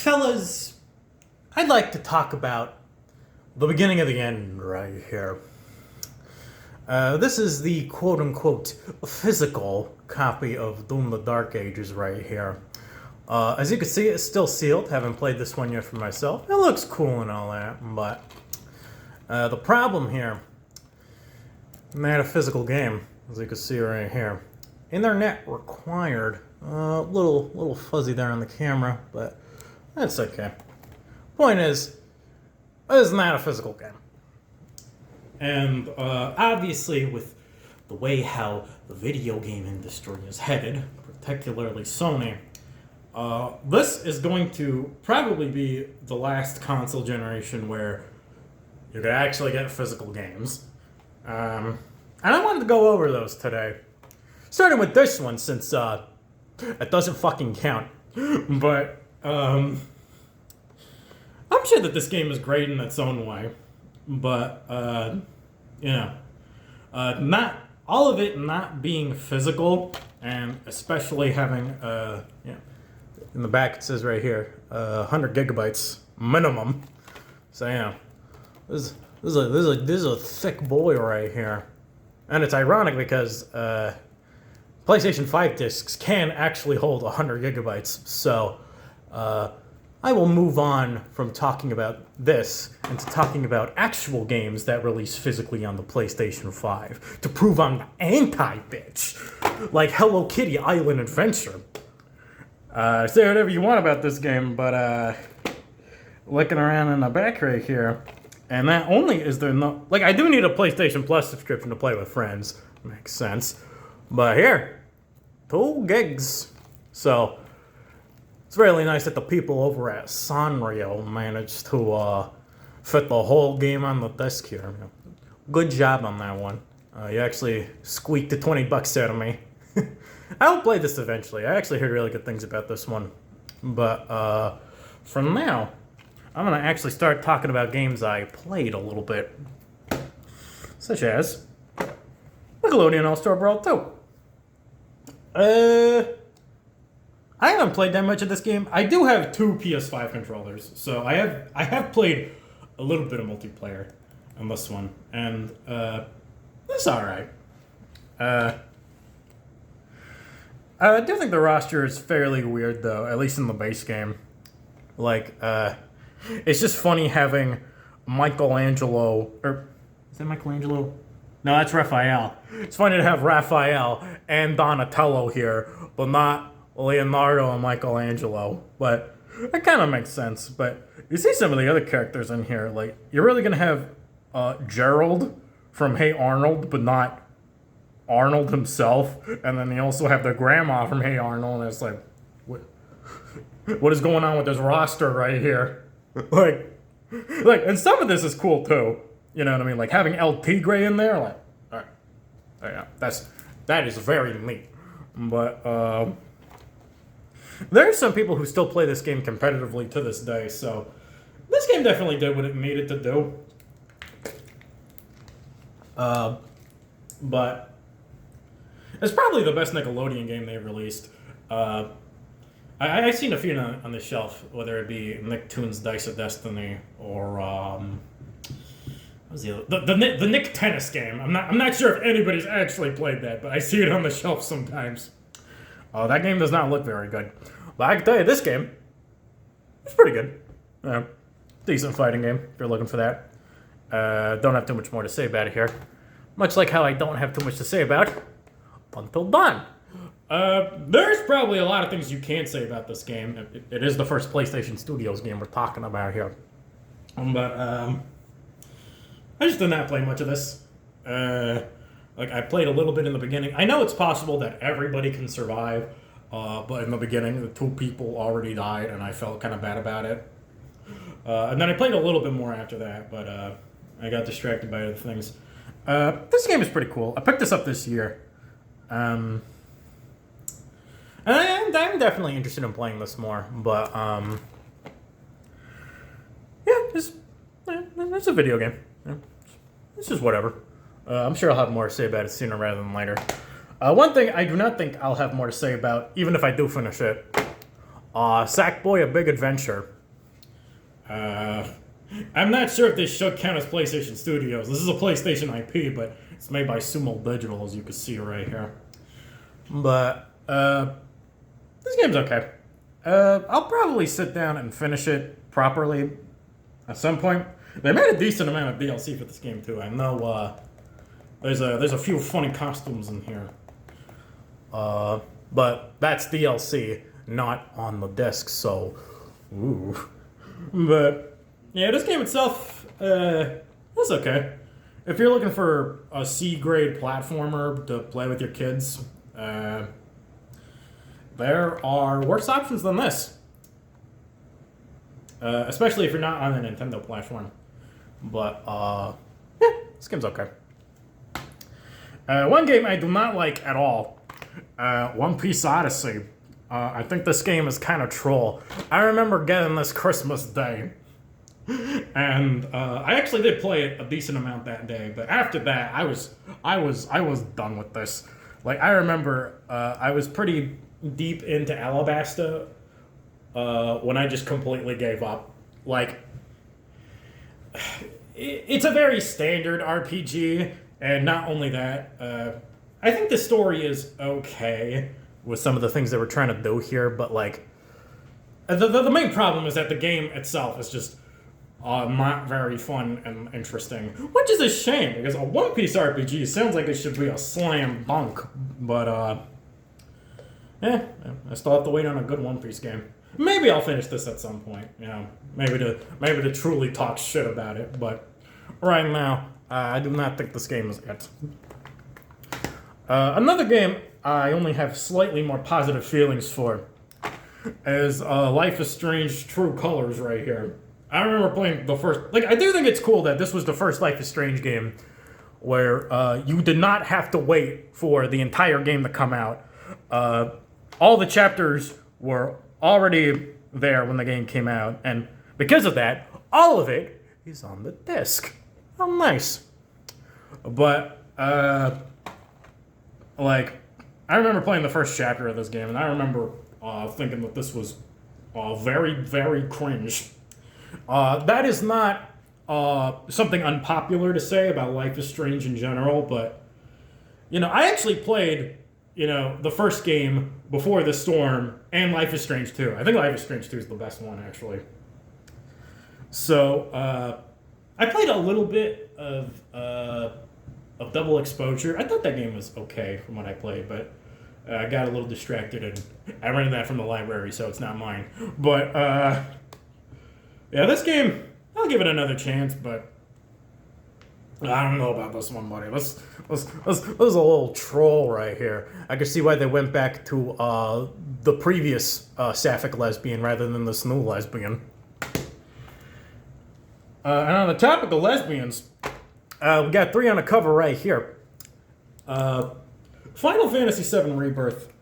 Fellas, I'd like to talk about the beginning of the end right here. This is the quote-unquote physical copy of Doom the Dark Ages right here. As you can see, it's still sealed. Haven't played this one yet for myself. It looks cool and all that, but the problem here, not a physical game, as you can see right here. Internet required. Little fuzzy there on the camera, but that's okay. Point is, it's not a physical game. And obviously, with the way how the video game industry is headed, particularly Sony, this is going to probably be the last console generation where you could actually get physical games. And I wanted to go over those today. Starting with this one, since it doesn't fucking count. But I'm sure that this game is great in its own way. But not all of it not being physical, and especially having in the back it says right here 100 gigabytes minimum. So this is a thick boy right here, and it's ironic because PlayStation 5 discs can actually hold 100 gigabytes. So I will move on from talking about this into talking about actual games that release physically on the PlayStation 5 to prove I'm the anti-bitch, like Hello Kitty Island Adventure. Say whatever you want about this game, but looking around in the back right here, and not only is there no, like, I do need a PlayStation Plus subscription to play with friends, makes sense, but here, 2 gigs, so it's really nice that the people over at Sanrio managed to fit the whole game on the disc here. Good job on that one. You actually squeaked the $20 out of me. I'll play this eventually. I actually heard really good things about this one. But for now, I'm going to actually start talking about games I played a little bit. Such as Nickelodeon All-Star Brawl 2. I haven't played that much of this game. I do have 2 PS5 controllers, so I have played a little bit of multiplayer on this one, and it's alright. I do think the roster is fairly weird, though, at least in the base game. Like, it's just funny having Michelangelo, or is that Michelangelo? No, that's Raphael. It's funny to have Raphael and Donatello here, but not Leonardo and Michelangelo. But it kind of makes sense. But you see some of the other characters in here, like, you're really going to have Gerald from Hey Arnold, but not Arnold himself. And then you also have the grandma from Hey Arnold, and it's like, what is going on with this roster right here? like, and some of this is cool too. You know what I mean? Like having El Tigre in there, like, all right, oh, yeah, that is very neat. But there are some people who still play this game competitively to this day, so this game definitely did what it needed to do. But it's probably the best Nickelodeon game they've released. I've seen a few on the shelf, whether it be Nicktoons Dice of Destiny or what was the Nick Tennis game. I'm not sure if anybody's actually played that, but I see it on the shelf sometimes. That game does not look very good, but I can tell you this game is pretty good. Decent fighting game if you're looking for that. Don't have too much more to say about it here. Much like how I don't have too much to say about Until Dawn. There's probably a lot of things you can't say about this game. It is the first PlayStation Studios game we're talking about here. But I just did not play much of this. Like, I played a little bit in the beginning. I know it's possible that everybody can survive, but in the beginning, the 2 people already died, and I felt kind of bad about it. And then I played a little bit more after that, but I got distracted by other things. This game is pretty cool. I picked this up this year. And I'm definitely interested in playing this more, but it's a video game. It's just whatever. I'm sure I'll have more to say about it sooner rather than later. One thing I do not think I'll have more to say about, even if I do finish it, Sackboy: A Big Adventure. I'm not sure if this should count as PlayStation Studios. This is a PlayStation IP, but it's made by Sumo Digital, as you can see right here. But, this game's okay. I'll probably sit down and finish it properly at some point. They made a decent amount of DLC for this game, too. I know, there's a few funny costumes in here. But that's DLC, not on the disc, so... Ooh. But, yeah, this game itself, it's okay. If you're looking for a C-grade platformer to play with your kids, there are worse options than this. Especially if you're not on a Nintendo platform. But, yeah, this game's okay. One game I do not like at all, One Piece Odyssey. I think this game is kind of troll. I remember getting this Christmas Day, and I actually did play it a decent amount that day. But after that, I was done with this. Like, I remember I was pretty deep into Alabasta when I just completely gave up. Like, it's a very standard RPG, and not only that, I think the story is okay with some of the things they were trying to do here, but like, the main problem is that the game itself is just not very fun and interesting, which is a shame, because a One Piece RPG sounds like it should be a slam dunk, but yeah, I still have to wait on a good One Piece game. Maybe I'll finish this at some point, you know, maybe to truly talk shit about it, but right now, I do not think this game is it. Another game I only have slightly more positive feelings for is Life is Strange True Colors right here. I remember playing the first... Like, I do think it's cool that this was the first Life is Strange game where you did not have to wait for the entire game to come out. All the chapters were already there when the game came out, and because of that, all of it is on the disc. Oh, nice. But, like, I remember playing the first chapter of this game, and I remember thinking that this was very, very cringe. That is not something unpopular to say about Life is Strange in general, but, you know, I actually played, you know, the first game before the Storm and Life is Strange 2. I think Life is Strange 2 is the best one, actually. So, I played a little bit of Double Exposure. I thought that game was okay from what I played, but I got a little distracted, and I rented that from the library, so it's not mine. But, yeah, this game, I'll give it another chance, but I don't know about this one, buddy. This is a little troll right here. I can see why they went back to the previous sapphic lesbian rather than this new lesbian. And on the topic of lesbians, we got 3 on the cover right here. Final Fantasy VII Rebirth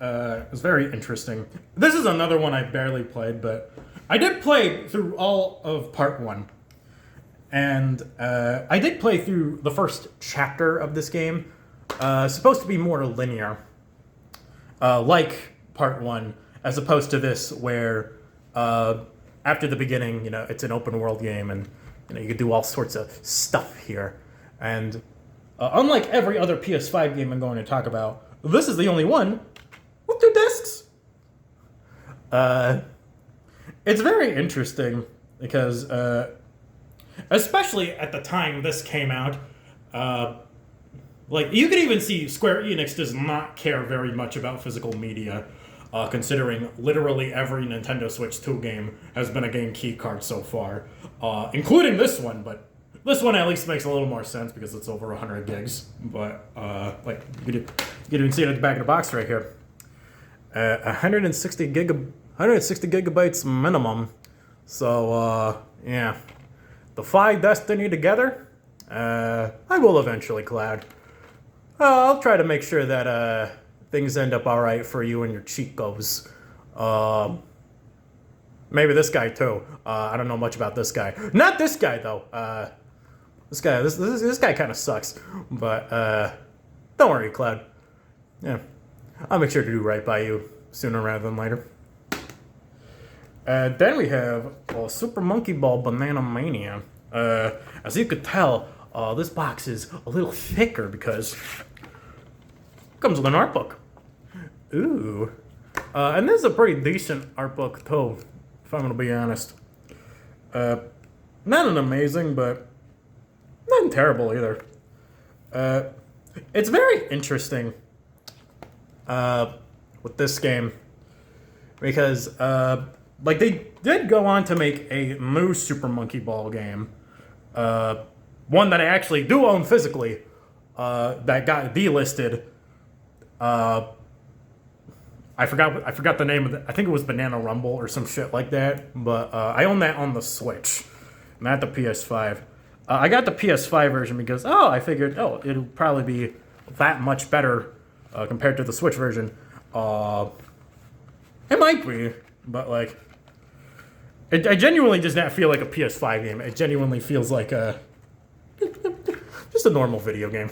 is very interesting. This is another one I barely played, but I did play through all of Part 1. And I did play through the first chapter of this game. It's supposed to be more linear, like Part 1, as opposed to this where after the beginning, you know, it's an open world game, and you know, you can do all sorts of stuff here. And unlike every other PS5 game I'm going to talk about, this is the only one with 2 discs. It's very interesting because, especially at the time this came out, like, you could even see Square Enix does not care very much about physical media, considering literally every Nintendo Switch 2 game has been a game key card so far, including this one, but this one at least makes a little more sense because it's over 100 gigs, but, like, you can even see it at the back of the box right here. 160 gigabytes minimum, so, yeah. Defy Destiny together? I will eventually, Cloud. I'll try to make sure that, things end up alright for you and your Chicos. Maybe this guy, too. I don't know much about this guy. Not this guy, though. This guy kind of sucks. But, don't worry, Cloud. Yeah. I'll make sure to do right by you sooner rather than later. Then we have Super Monkey Ball Banana Mania. As you could tell, this box is a little thicker because it comes with an art book. Ooh. And this is a pretty decent art book, too, if I'm going to be honest. Not an amazing, but not terrible either. It's very interesting with this game because, like, they did go on to make a new Super Monkey Ball game. One that I actually do own physically, that got delisted. I forgot the name of it. I think it was Banana Rumble or some shit like that. But I own that on the Switch, not the PS5. I got the PS5 version because I figured it'll probably be that much better compared to the Switch version. It might be, but like, it genuinely does not feel like a PS5 game. It genuinely feels like just a normal video game.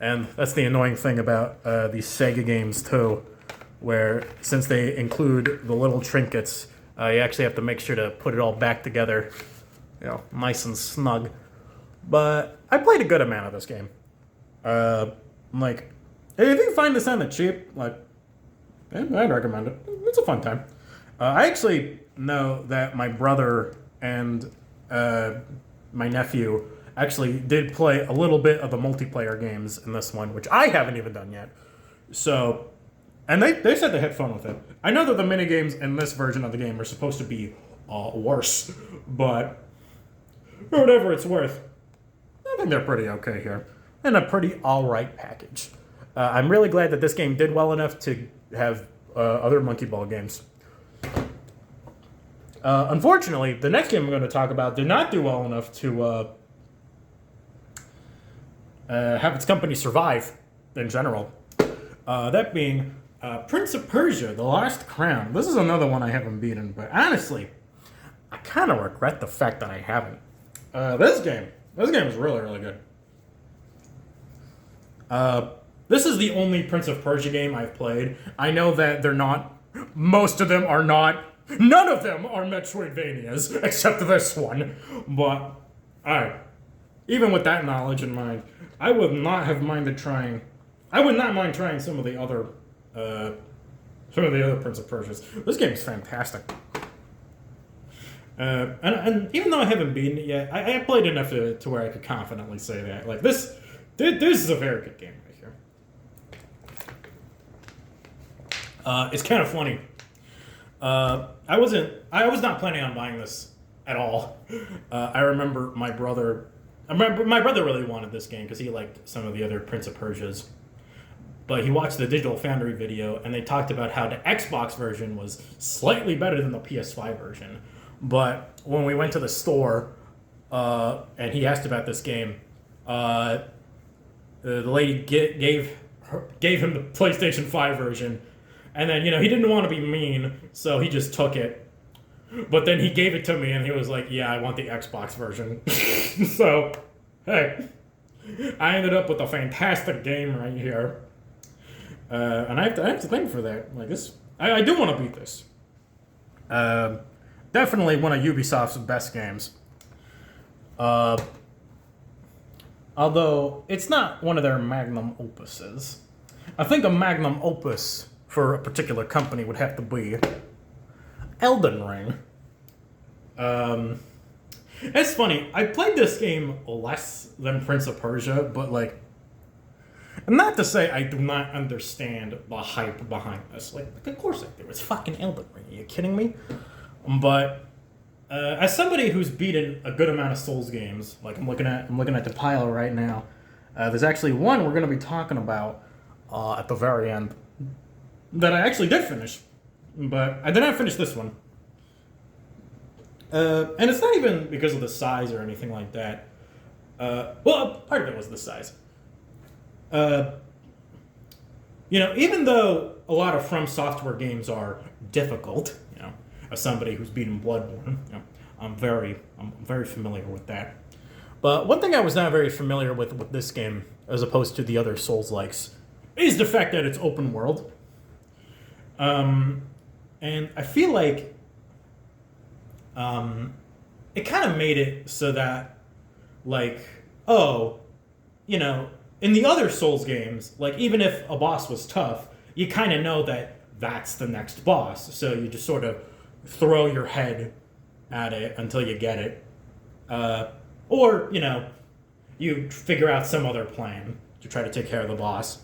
And that's the annoying thing about these Sega games, too, where since they include the little trinkets, you actually have to make sure to put it all back together, nice and snug. But I played a good amount of this game. Like, if you find this on the cheap, like, I'd recommend it. It's a fun time. I actually know that my brother and my nephew actually did play a little bit of the multiplayer games in this one, which I haven't even done yet. So, and they said they had fun with it. I know that the minigames in this version of the game are supposed to be worse, but for whatever it's worth, I think they're pretty okay here. And a pretty alright package. I'm really glad that this game did well enough to have other Monkey Ball games. Unfortunately, the next game I'm going to talk about did not do well enough to have its company survive in general. That being Prince of Persia, The Lost Crown. This is another one I haven't beaten, but honestly, I kind of regret the fact that I haven't. This game is really, really good. This is the only Prince of Persia game I've played. I know that they're not, most of them are not, none of them are Metroidvanias, except this one. But, alright. Even with that knowledge in mind, I would not mind trying some of the other Prince of Persias. This game is fantastic. And even though I haven't beaten it yet, I played enough to where I could confidently say that. Like, this is a very good game right here. It's kind of funny. I was not planning on buying this at all. I remember my brother really wanted this game because he liked some of the other Prince of Persias. But he watched the Digital Foundry video, and they talked about how the Xbox version was slightly better than the PS5 version. But when we went to the store, and he asked about this game, the lady gave him the PlayStation 5 version. And then, he didn't want to be mean, so he just took it. But then he gave it to me, and he was like, yeah, I want the Xbox version. So, hey, I ended up with a fantastic game right here. And I have to thank for that. Like, this, I do want to beat this. Definitely one of Ubisoft's best games. Although, it's not one of their magnum opuses. I think a magnum opus for a particular company would have to be Elden Ring. It's funny, I played this game less than Prince of Persia, but like, not to say I do not understand the hype behind this. Like of course I do. It's fucking Elden Ring. Are you kidding me? But as somebody who's beaten a good amount of Souls games, like I'm looking at the pile right now. There's actually one we're going to be talking about at the very end that I actually did finish, but I did not finish this one. And it's not even because of the size or anything like that. Well, part of it was the size. Even though a lot of From Software games are difficult, as somebody who's beaten Bloodborne, I'm very familiar with that. But one thing I was not very familiar with this game, as opposed to the other Souls-likes, is the fact that it's open world. And I feel like it kind of made it so that, like, oh, you know, in the other Souls games, like, even if a boss was tough, you kind of know that that's the next boss. So you just sort of throw your head at it until you get it. Or, you know, you figure out some other plan to try to take care of the boss.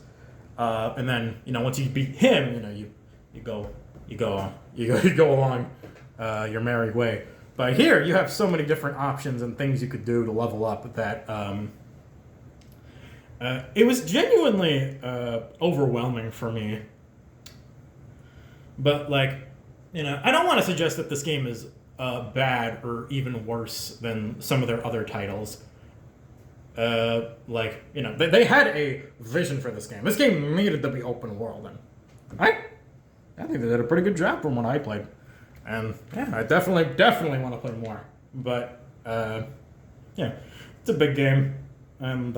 And then, you know, once you beat him, you know, you go along your merry way. But here, you have so many different options and things you could do to level up that it was genuinely overwhelming for me. But, like, you know, I don't want to suggest that this game is bad or even worse than some of their other titles. Like, you know, they had a vision for this game. This game needed to be open world, and I think they did a pretty good job from what I played. And yeah, I definitely want to play more. But yeah, it's a big game, and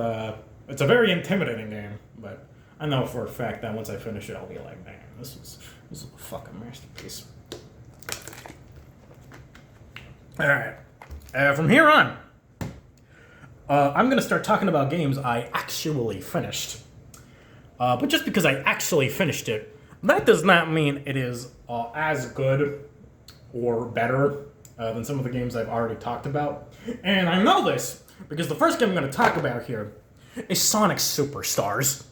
it's a very intimidating game. But I know for a fact that once I finish it, I'll be like, man, this is a fucking masterpiece. All right, from here on, I'm going to start talking about games I actually finished. But just because I actually finished it, that does not mean it is as good or better than some of the games I've already talked about. And I know this because the first game I'm going to talk about here is Sonic Superstars.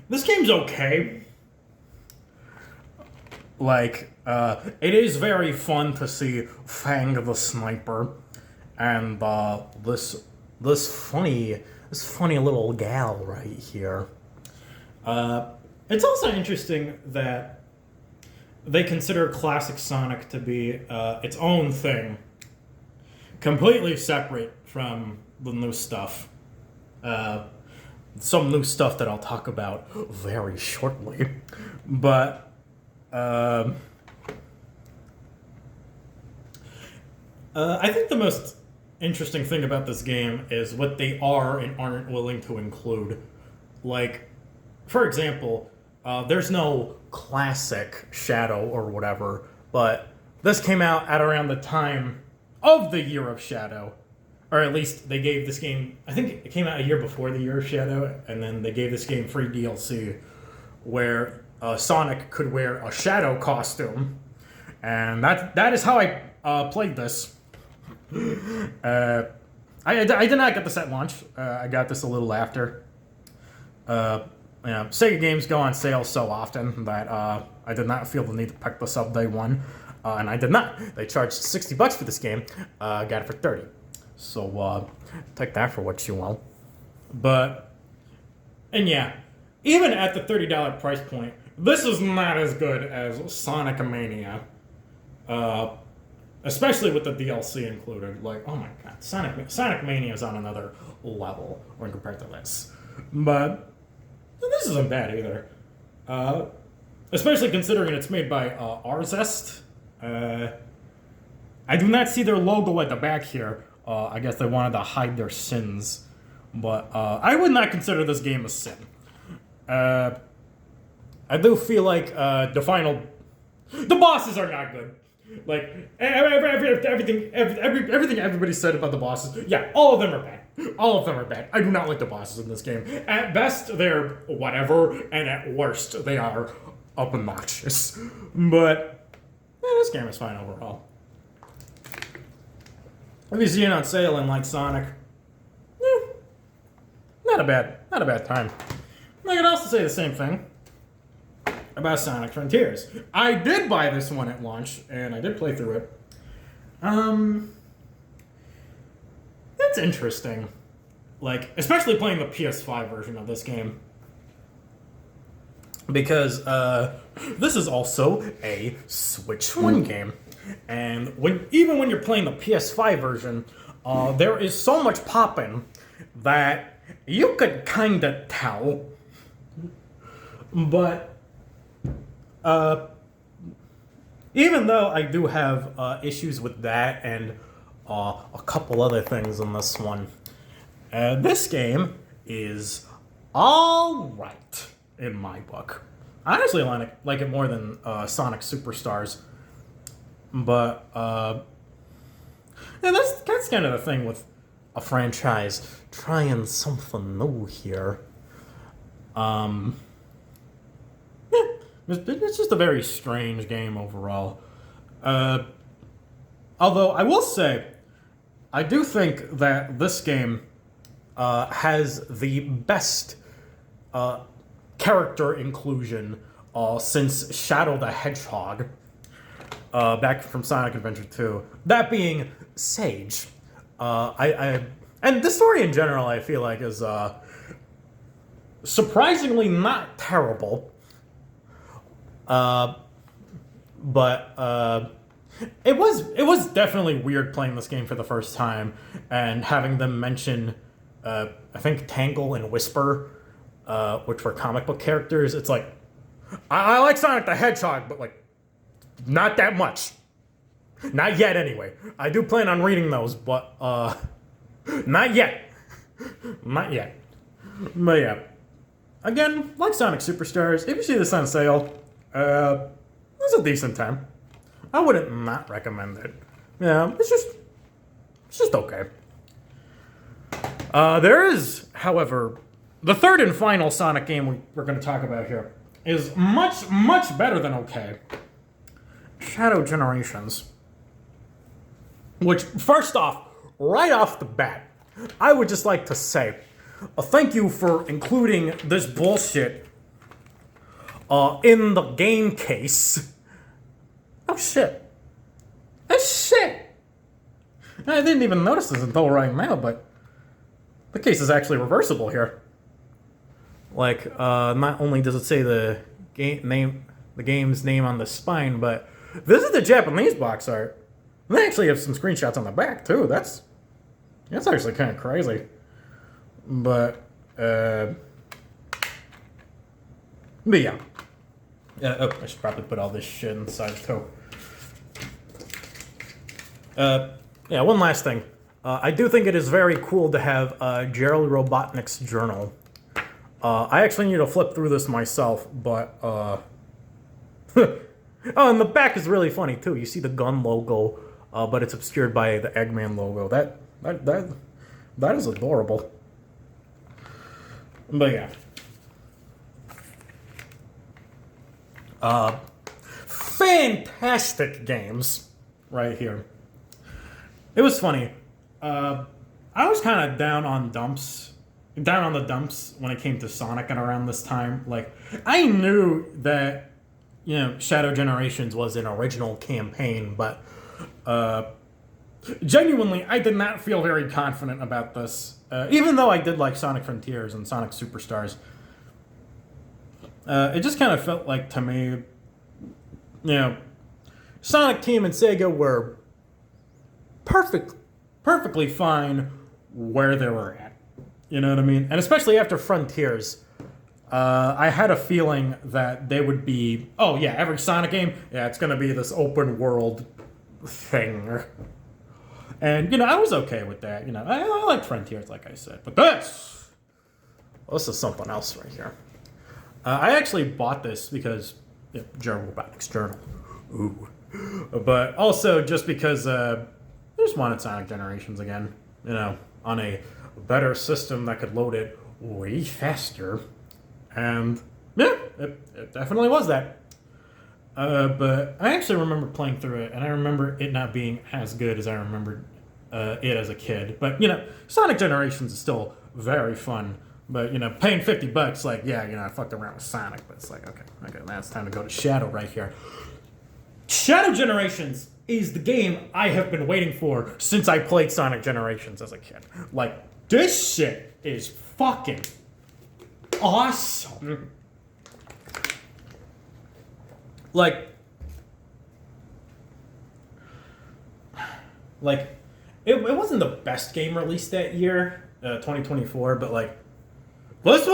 This game's okay. Like, it is very fun to see Fang the Sniper and this funny little gal right here. It's also interesting that they consider classic Sonic to be its own thing, completely separate from the new stuff. Some new stuff that I'll talk about very shortly, but. I think the most interesting thing about this game is what they are and aren't willing to include. Like, for example, there's no classic Shadow or whatever, but this came out at around the time of the Year of Shadow. Or at least they gave this game, I think it came out a year before the Year of Shadow, and then they gave this game free DLC where Sonic could wear a Shadow costume. And that is how I played this. I did not get this at launch. I got this a little after. Sega games go on sale so often that I did not feel the need to pick this up day one, and I did not. They charged $60 for this game. I got it for $30. So take that for what you will. But, and yeah, even at the $30 price point, this is not as good as Sonic Mania. Especially with the DLC included. Like, oh my god, Sonic Mania is on another level when compared to this. But this isn't bad either. Especially considering it's made by Arzest. I do not see their logo at the back here. I guess they wanted to hide their sins. But I would not consider this game a sin. I do feel like the bosses are not good. Like, everything everybody said about the bosses, yeah, all of them are bad. All of them are bad. I do not like the bosses in this game. At best, they're whatever, and at worst, they are obnoxious. But this game is fine overall. If you see it on sale and like Sonic, not a bad time. I could also say the same thing about Sonic Frontiers. I did buy this one at launch, and I did play through it. That's interesting. Like, especially playing the PS5 version of this game. Because, this is also a Switch 1 game. And even when you're playing the PS5 version, there is so much popping that you could kinda tell. But, even though I do have issues with that and a couple other things in this one, this game is alright in my book. I honestly like it more than Sonic Superstars. But yeah, that's kind of the thing with a franchise trying something new here. Yeah, it's just a very strange game overall. Although I will say, I do think that this game has the best character inclusion since Shadow the Hedgehog, back from Sonic Adventure 2. That being Sage. And the story in general, I feel like, is surprisingly not terrible. But it was definitely weird playing this game for the first time and having them mention, I think, Tangle and Whisper, which were comic book characters. It's like, I like Sonic the Hedgehog, but like, not that much. Not yet, anyway. I do plan on reading those, but not yet. Not yet. But yeah. Again, like Sonic Superstars, if you see this on sale, it's a decent time. I wouldn't not recommend it. Yeah, it's just okay. There is, however, the third and final Sonic game we're going to talk about here is much, much better than okay. Shadow Generations. Which, first off, right off the bat, I would just like to say thank you for including this bullshit in the game case. Oh shit. Oh shit! I didn't even notice this until right now, but the case is actually reversible here. Like, not only does it say the game's name on the spine, but this is the Japanese box art. They actually have some screenshots on the back too. That's actually kind of crazy. But yeah. I should probably put all this shit inside too. Yeah, one last thing. I do think it is very cool to have Gerald Robotnik's journal. I actually need to flip through this myself, but oh, and the back is really funny too. You see the gun logo, but it's obscured by the Eggman logo. That is adorable. But yeah. Fantastic games right here. It was funny. I was kind of down on the dumps when it came to Sonic and around this time. Like, I knew that, Shadow Generations was an original campaign, but genuinely, I did not feel very confident about this. Even though I did like Sonic Frontiers and Sonic Superstars. It just kind of felt like, to me, Sonic Team and Sega were perfectly fine where they were at. You know what I mean? And especially after Frontiers, I had a feeling that they would be, oh yeah, every Sonic game, yeah, it's going to be this open world thing. And, I was okay with that. I liked Frontiers, like I said. But this is something else right here. I actually bought this because, Gerald Robotnik's journal. Ooh. But also just because I just wanted Sonic Generations again. On a better system that could load it way faster. And, yeah, it definitely was that. But I actually remember playing through it, and I remember it not being as good as I remembered it as a kid. But, Sonic Generations is still very fun. But, paying $50, like, yeah, I fucked around with Sonic, but it's like, okay, now it's time to go to Shadow right here. Shadow Generations is the game I have been waiting for since I played Sonic Generations as a kid. Like, this shit is fucking awesome. Like, it wasn't the best game released that year, 2024, but like, this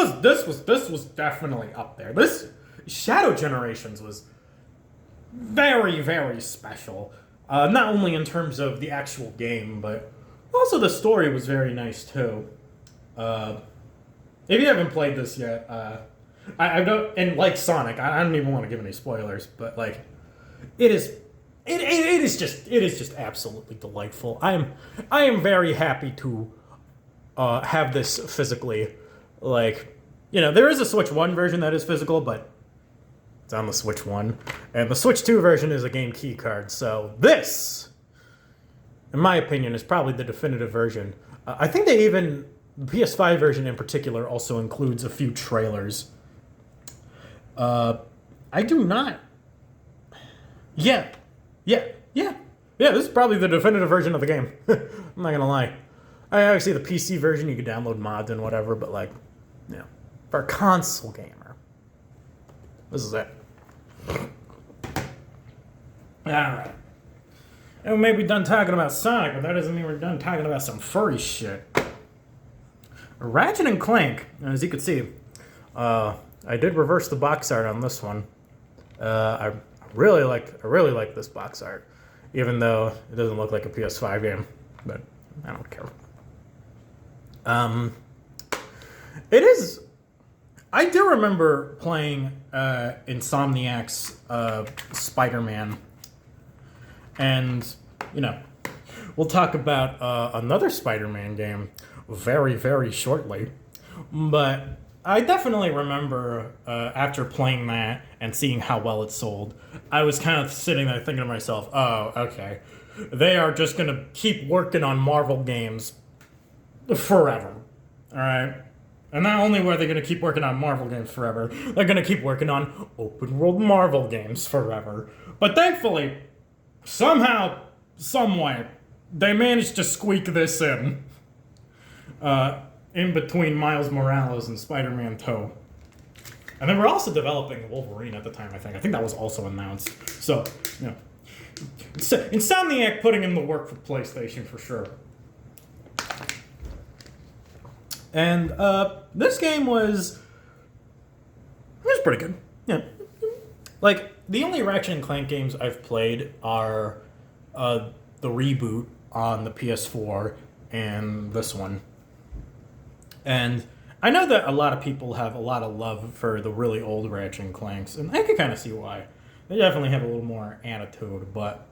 was definitely up there. This Shadow Generations was very, very special. Not only in terms of the actual game, but also the story was very nice too. If you haven't played this yet, I don't, and like Sonic, I don't even want to give any spoilers, but like, it is, it is just absolutely delightful. I am very happy to have this physically. Like, you know, there is a Switch 1 version that is physical, but it's on the Switch 1, and the Switch 2 version is a game key card. So this, in my opinion, is probably the definitive version. I think they even, the PS5 version in particular, also includes a few trailers. I do not. Yeah. This is probably the definitive version of the game. I'm not gonna lie. I obviously the PC version you could download mods and whatever, but like, you know, for a console gamer, this is it. All right. And we may be done talking about Sonic, but that doesn't mean we're done talking about some furry shit. Ratchet and Clank, as you can see, I did reverse the box art on this one. I really like this box art, even though it doesn't look like a PS5 game, but I don't care. It is. I do remember playing Insomniac's Spider-Man, and you know, we'll talk about another Spider-Man game very, very shortly. But I definitely remember after playing that and seeing how well it sold, I was kind of sitting there thinking to myself, "Oh, okay, they are just gonna keep working on Marvel games forever, all right." And not only were they going to keep working on Marvel games forever, they're going to keep working on open world Marvel games forever. But thankfully, somehow, someway, they managed to squeak this in between Miles Morales and Spider-Man 2. And they were also developing Wolverine at the time, I think. I think that was also announced. So, you know, Insomniac putting in the work for PlayStation for sure. And this game was pretty good. Yeah, like the only Ratchet and Clank games I've played are the reboot on the PS4 and this one. And I know that a lot of people have a lot of love for the really old Ratchet and Clanks, and I can kind of see why. They definitely have a little more attitude, but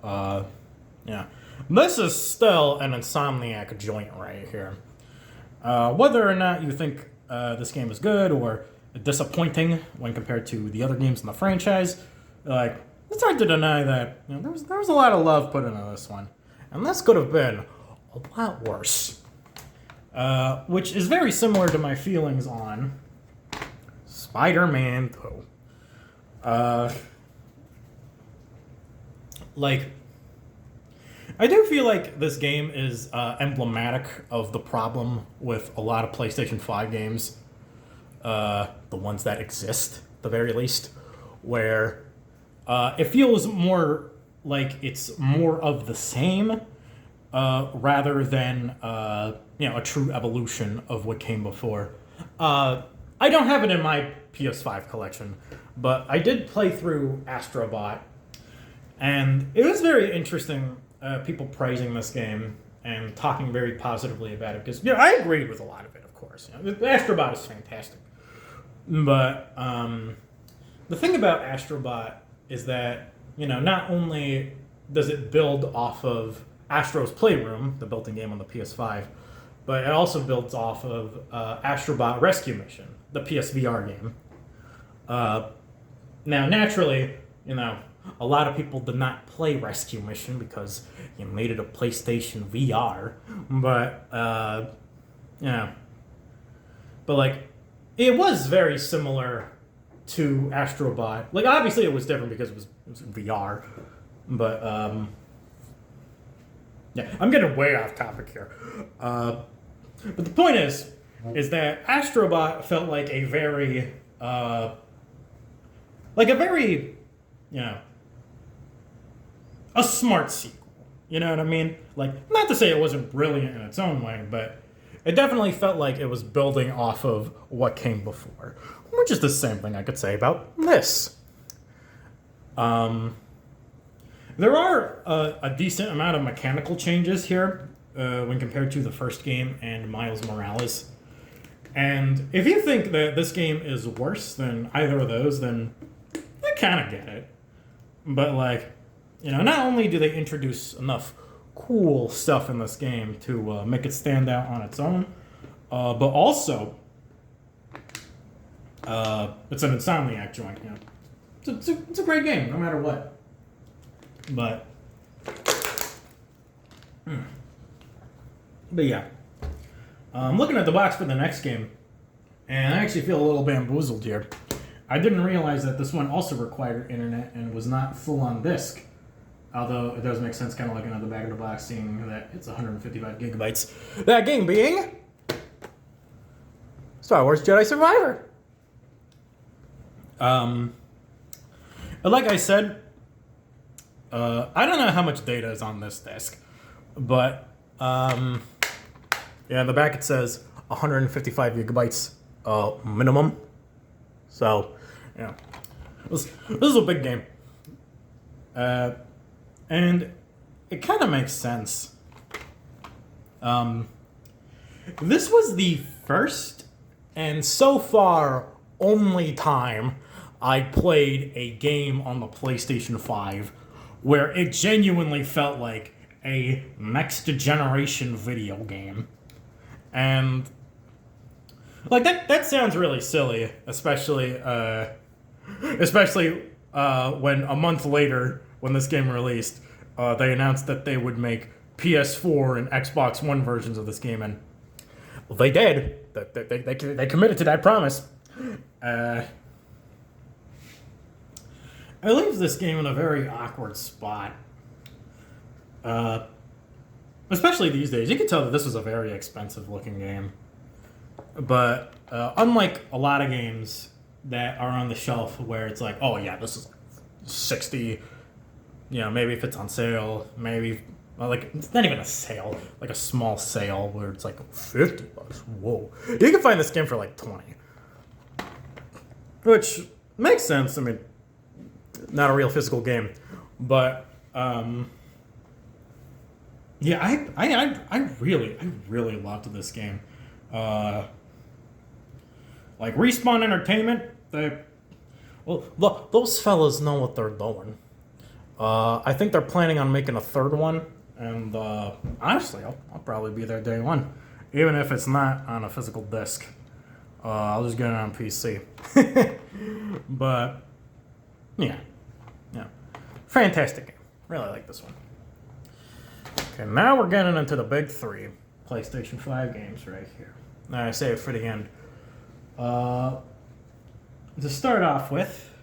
yeah, this is still an Insomniac joint right here. Whether or not you think this game is good or disappointing when compared to the other games in the franchise, like, it's hard to deny that, you know, there was a lot of love put into this one, and this could have been a lot worse. Which is very similar to my feelings on Spider-Man 2. Like, I do feel like this game is emblematic of the problem with a lot of PlayStation 5 games, the ones that exist, at the very least, where it feels more like it's more of the same rather than you know, a true evolution of what came before. I don't have it in my PS5 collection, but I did play through Astro Bot, and it was very interesting. People praising this game and talking very positively about it, because, you know, I agreed with a lot of it, of course. You know, Astrobot is fantastic, but the thing about Astrobot is that, you know, not only does it build off of Astro's Playroom, the built-in game on the PS5, but it also builds off of Astrobot Rescue Mission, the PSVR game. Now, naturally, you know, a lot of people did not play Rescue Mission because you made it a PlayStation VR, but yeah, but like, it was very similar to Astrobot. Like, obviously it was different because it was VR, but yeah, I'm getting way off topic here. But the point is that Astrobot felt like a very, you know, a smart sequel. You know what I mean? Like, not to say it wasn't brilliant in its own way, but it definitely felt like it was building off of what came before, which is the same thing I could say about this. There are a decent amount of mechanical changes here when compared to the first game and Miles Morales. And if you think that this game is worse than either of those, then I kind of get it. But, like, you know, not only do they introduce enough cool stuff in this game to make it stand out on its own, but also it's an Insomniac joint. You know, it's a great game, no matter what. But yeah, I'm looking at the box for the next game, and I actually feel a little bamboozled here. I didn't realize that this one also required internet and was not full on disk. Although it does make sense, kind of looking at the back of the box, seeing that it's 155 gigabytes. That game being Star Wars Jedi Survivor. Like I said, I don't know how much data is on this disk, but yeah, in the back it says 155 gigabytes minimum. So, yeah, this is a big game. And it kind of makes sense. This was the first and so far only time I played a game on the PlayStation 5 where it genuinely felt like a next generation video game. And like that sounds really silly, especially when a month later, when this game released, they announced that they would make PS4 and Xbox One versions of this game, and well, they did. They committed to that promise. It leaves this game in a very awkward spot. Especially these days. You can tell that this was a very expensive looking game. But unlike a lot of games that are on the shelf where it's like, oh yeah, this is like 60, you know, maybe if it's on sale, maybe, well, like, it's not even a sale, like a small sale where it's like $50. Whoa. You can find this game for like 20. Which makes sense. I mean, not a real physical game. But, yeah, I really loved this game. Like Respawn Entertainment, those fellas know what they're doing. I think they're planning on making a third one, and honestly, I'll probably be there day one, even if it's not on a physical disc. I'll just get it on PC. But yeah, fantastic game. Really like this one. Okay, now we're getting into the big three PlayStation 5 games right here. Now I save it for the end. To start off with,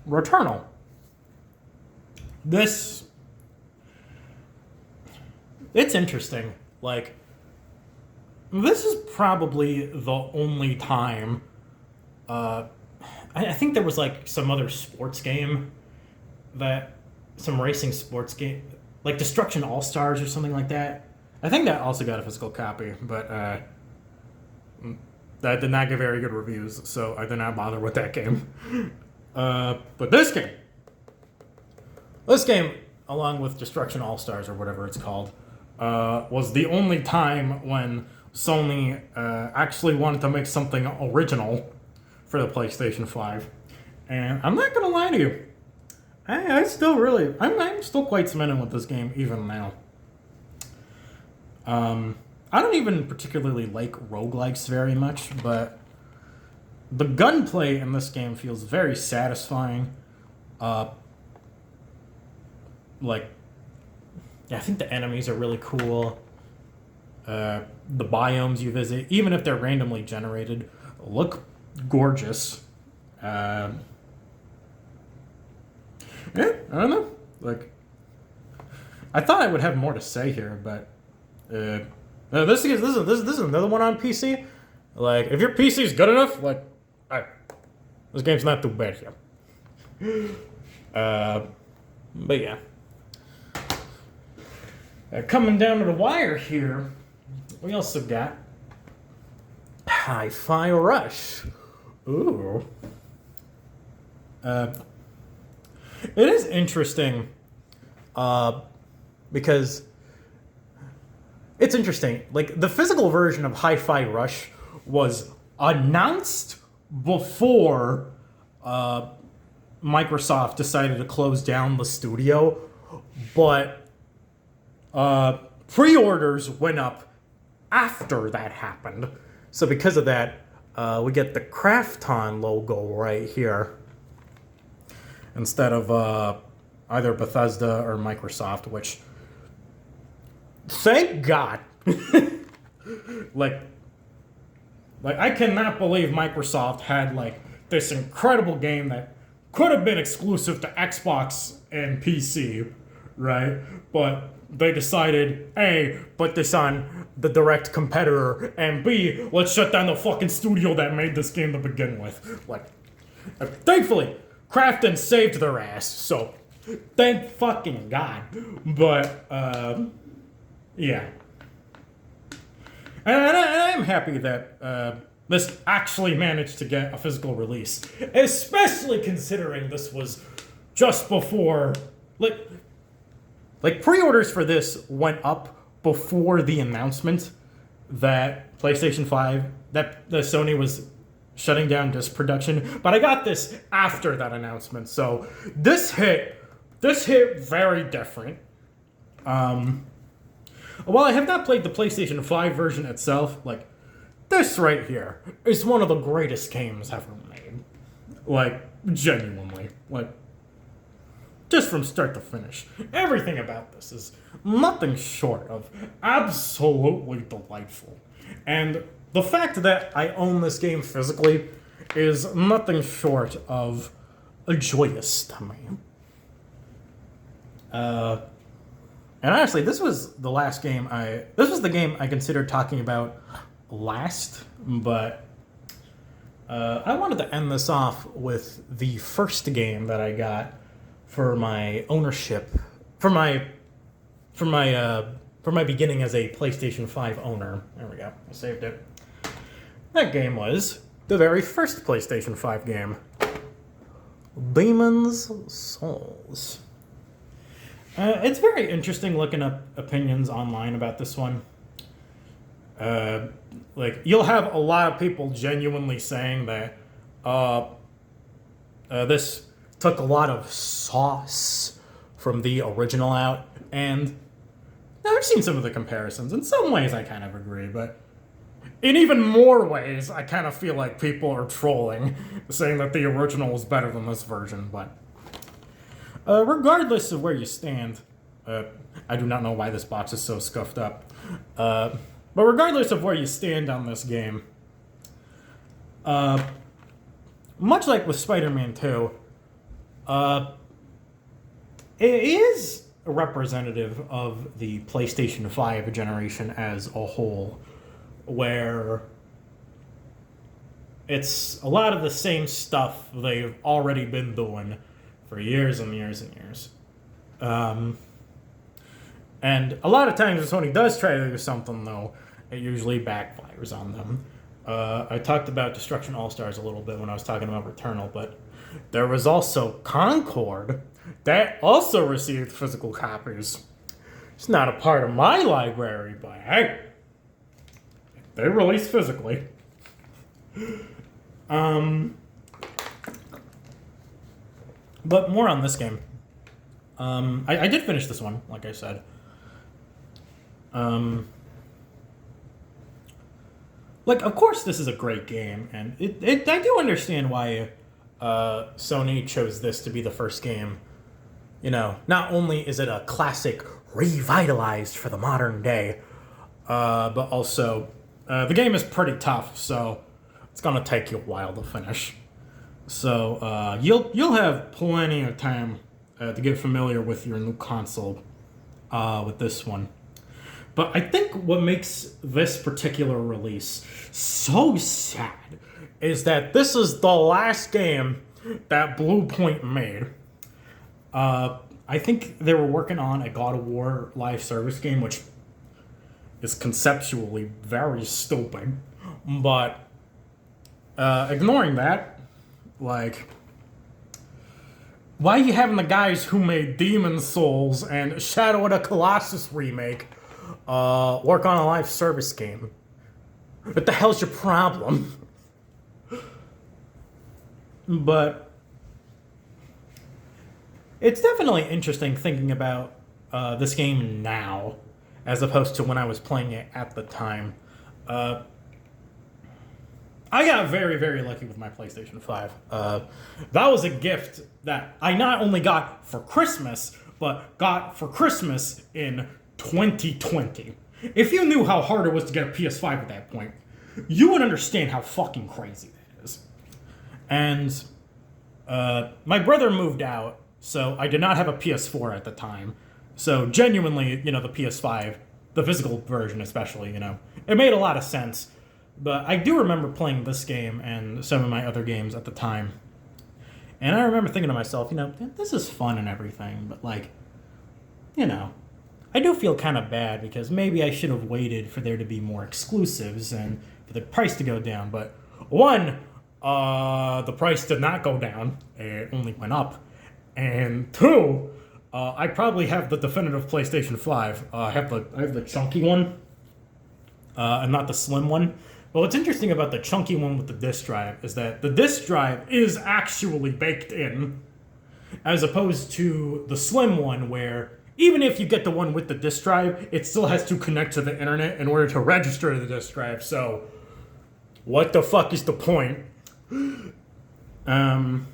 Returnal. It's interesting. Like, this is probably the only time, I think there was like some other sports game some racing sports game, like Destruction All-Stars or something like that. I think that also got a physical copy, but that did not get very good reviews, so I did not bother with that game. But this game, along with Destruction All-Stars or whatever it's called, was the only time when Sony actually wanted to make something original for the PlayStation 5. And I'm not gonna lie to you, I'm still quite smitten with this game even now. I don't even particularly like roguelikes very much, but the gunplay in this game feels very satisfying. I think the enemies are really cool. The biomes you visit, even if they're randomly generated, look gorgeous. Yeah, I don't know. Like, I thought I would have more to say here, but this is another one on PC. Like, if your PC is good enough, like, this game's not too bad here. But yeah. Coming down to the wire here, we also got Hi-Fi Rush. Ooh. It is interesting because it's interesting. Like, the physical version of Hi-Fi Rush was announced before Microsoft decided to close down the studio, but pre-orders went up after that happened. So because of that, we get the Krafton logo right here instead of either Bethesda or Microsoft, which, thank God. like I cannot believe Microsoft had like this incredible game that could have been exclusive to Xbox and PC, right? But they decided, A, put this on the direct competitor, and B, let's shut down the fucking studio that made this game to begin with. Like, thankfully, Krafton saved their ass, so thank fucking God. But, yeah. And I'm happy that this actually managed to get a physical release, especially considering this was just before, like pre-orders for this went up before the announcement that PlayStation 5, that the Sony was shutting down disc production, but I got this after that announcement, so this hit very different. While I have not played the PlayStation 5 version itself, like, this right here is one of the greatest games ever made. Like, genuinely. Like, just from start to finish. Everything about this is nothing short of absolutely delightful. And the fact that I own this game physically is nothing short of joyous to me. And honestly, this was the game I considered talking about last, but I wanted to end this off with the first game that I got for my ownership, for my beginning as a PlayStation 5 owner. There we go. I saved it. That game was the very first PlayStation 5 game, Demon's Souls. It's very interesting looking up opinions online about this one. Like, you'll have a lot of people genuinely saying that this took a lot of sauce from the original out, and I've seen some of the comparisons. In some ways, I kind of agree, but in even more ways, I kind of feel like people are trolling, saying that the original is better than this version, but regardless of where you stand, I do not know why this box is so scuffed up, but regardless of where you stand on this game, much like with Spider-Man 2, it is a representative of the PlayStation 5 generation as a whole, where it's a lot of the same stuff they've already been doing for years and years and years. And a lot of times when Sony does try to do something, though, it usually backfires on them. I talked about Destruction All-Stars a little bit when I was talking about Returnal, but there was also Concord that also received physical copies. It's not a part of my library, but hey, they released physically. But more on this game. I did finish this one, like I said. Like, of course this is a great game, and I do understand why Sony chose this to be the first game. You know, not only is it a classic revitalized for the modern day, but also the game is pretty tough, so it's gonna take you a while to finish. So you'll have plenty of time to get familiar with your new console with this one. But I think what makes this particular release so sad is that this is the last game that Blue Point made. I think they were working on a God of War live service game, which is conceptually very stupid. But ignoring that, like, why are you having the guys who made Demon's Souls and Shadow of the Colossus remake work on a live service game. What the hell's your problem? But it's definitely interesting thinking about this game now, as opposed to when I was playing it at the time. I got very, very lucky with my PlayStation 5. That was a gift that I not only got for Christmas, but got for Christmas in 2020. If you knew how hard it was to get a PS5 at that point, you would understand how fucking crazy that is. And my brother moved out, so I did not have a PS4 at the time. So genuinely, the PS5, the physical version especially, it made a lot of sense. But I do remember playing this game and some of my other games at the time. And I remember thinking to myself, this is fun and everything, but I do feel kind of bad because maybe I should have waited for there to be more exclusives and for the price to go down. But one, the price did not go down. It only went up. And two, I probably have the definitive PlayStation 5. I have the chunky one, and not the slim one. But what's interesting about the chunky one with the disk drive is that the disk drive is actually baked in, as opposed to the slim one where even if you get the one with the disk drive, it still has to connect to the internet in order to register the disk drive. So, what the fuck is the point? And,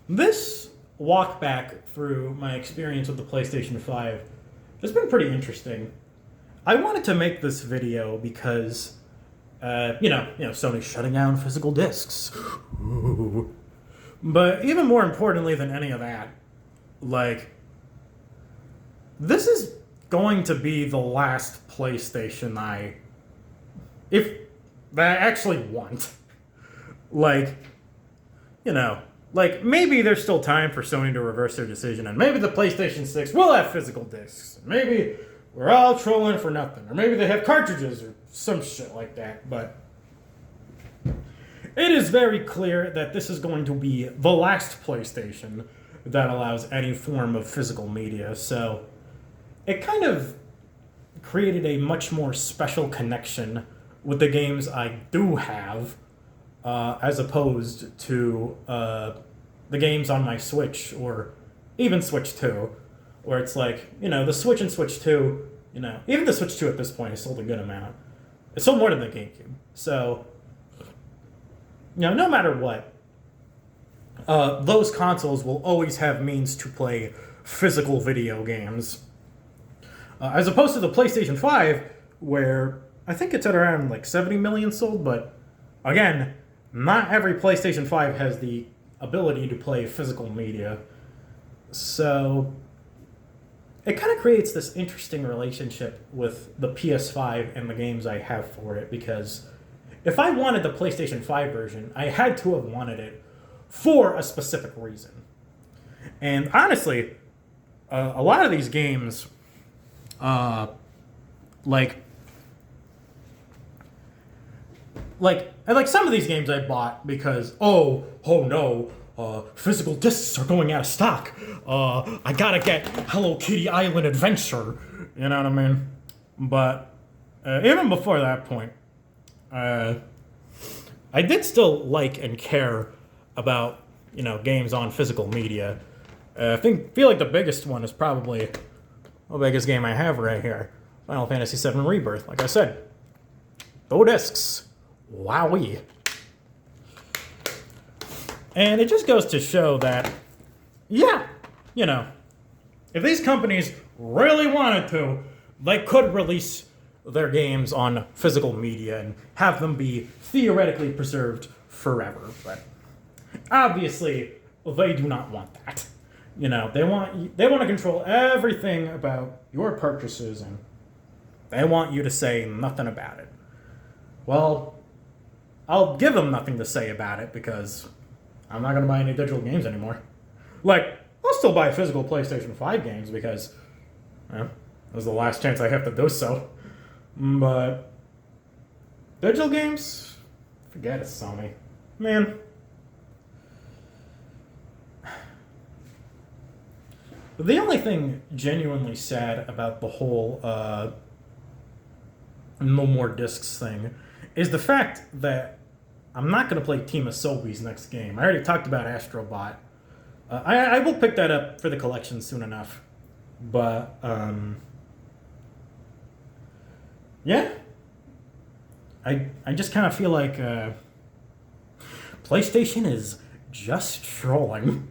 this walk back through my experience with the PlayStation 5 has been pretty interesting. I wanted to make this video because, Sony's shutting down physical discs. Ooh. But even more importantly than any of that, this is going to be the last PlayStation I actually want. Maybe there's still time for Sony to reverse their decision, and maybe the PlayStation 6 will have physical discs. Maybe we're all trolling for nothing. Or maybe they have cartridges or some shit like that. But it is very clear that this is going to be the last PlayStation that allows any form of physical media. So it kind of created a much more special connection with the games I do have, as opposed to the games on my Switch or even Switch 2. Where it's the Switch and Switch 2, even the Switch 2 at this point has sold a good amount. It sold more than the GameCube. So, no matter what, those consoles will always have means to play physical video games. As opposed to the PlayStation 5, where I think it's at around 70 million sold, but again, not every PlayStation 5 has the ability to play physical media. So it kind of creates this interesting relationship with the PS5 and the games I have for it, because if I wanted the PlayStation 5 version, I had to have wanted it for a specific reason. And honestly, a lot of these games, some of these games I bought because, oh no, physical discs are going out of stock. I gotta get Hello Kitty Island Adventure. You know what I mean? But even before that point, I did still like and care about games on physical media. I feel like the biggest one is probably the biggest game I have right here, Final Fantasy VII Rebirth. Like I said, go discs. Wowee. And it just goes to show that, if these companies really wanted to, they could release their games on physical media and have them be theoretically preserved forever. But obviously, they do not want that. They want to control everything about your purchases, and they want you to say nothing about it. Well, I'll give them nothing to say about it because I'm not going to buy any digital games anymore. I'll still buy physical PlayStation 5 games because this is the last chance I have to do so. But digital games, forget it, Sony. Man. The only thing genuinely sad about the whole no more discs thing is the fact that I'm not going to play Team Asobi's next game. I already talked about Astrobot. I will pick that up for the collection soon enough. But, yeah. I just kind of feel like PlayStation is just trolling.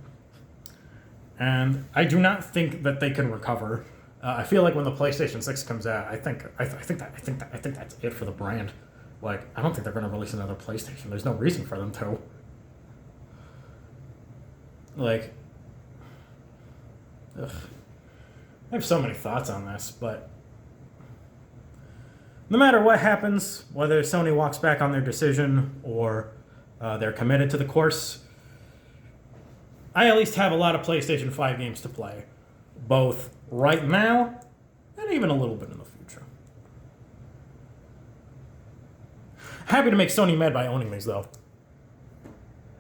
And I do not think that they can recover. I feel like when the PlayStation 6 comes out, I think that's it for the brand. Like, I don't think they're going to release another PlayStation. There's no reason for them to. Like, ugh. I have so many thoughts on this, but no matter what happens, whether Sony walks back on their decision or they're committed to the course, I at least have a lot of PlayStation 5 games to play, both right now and even a little bit in the future. Happy to make Sony mad by owning these, though.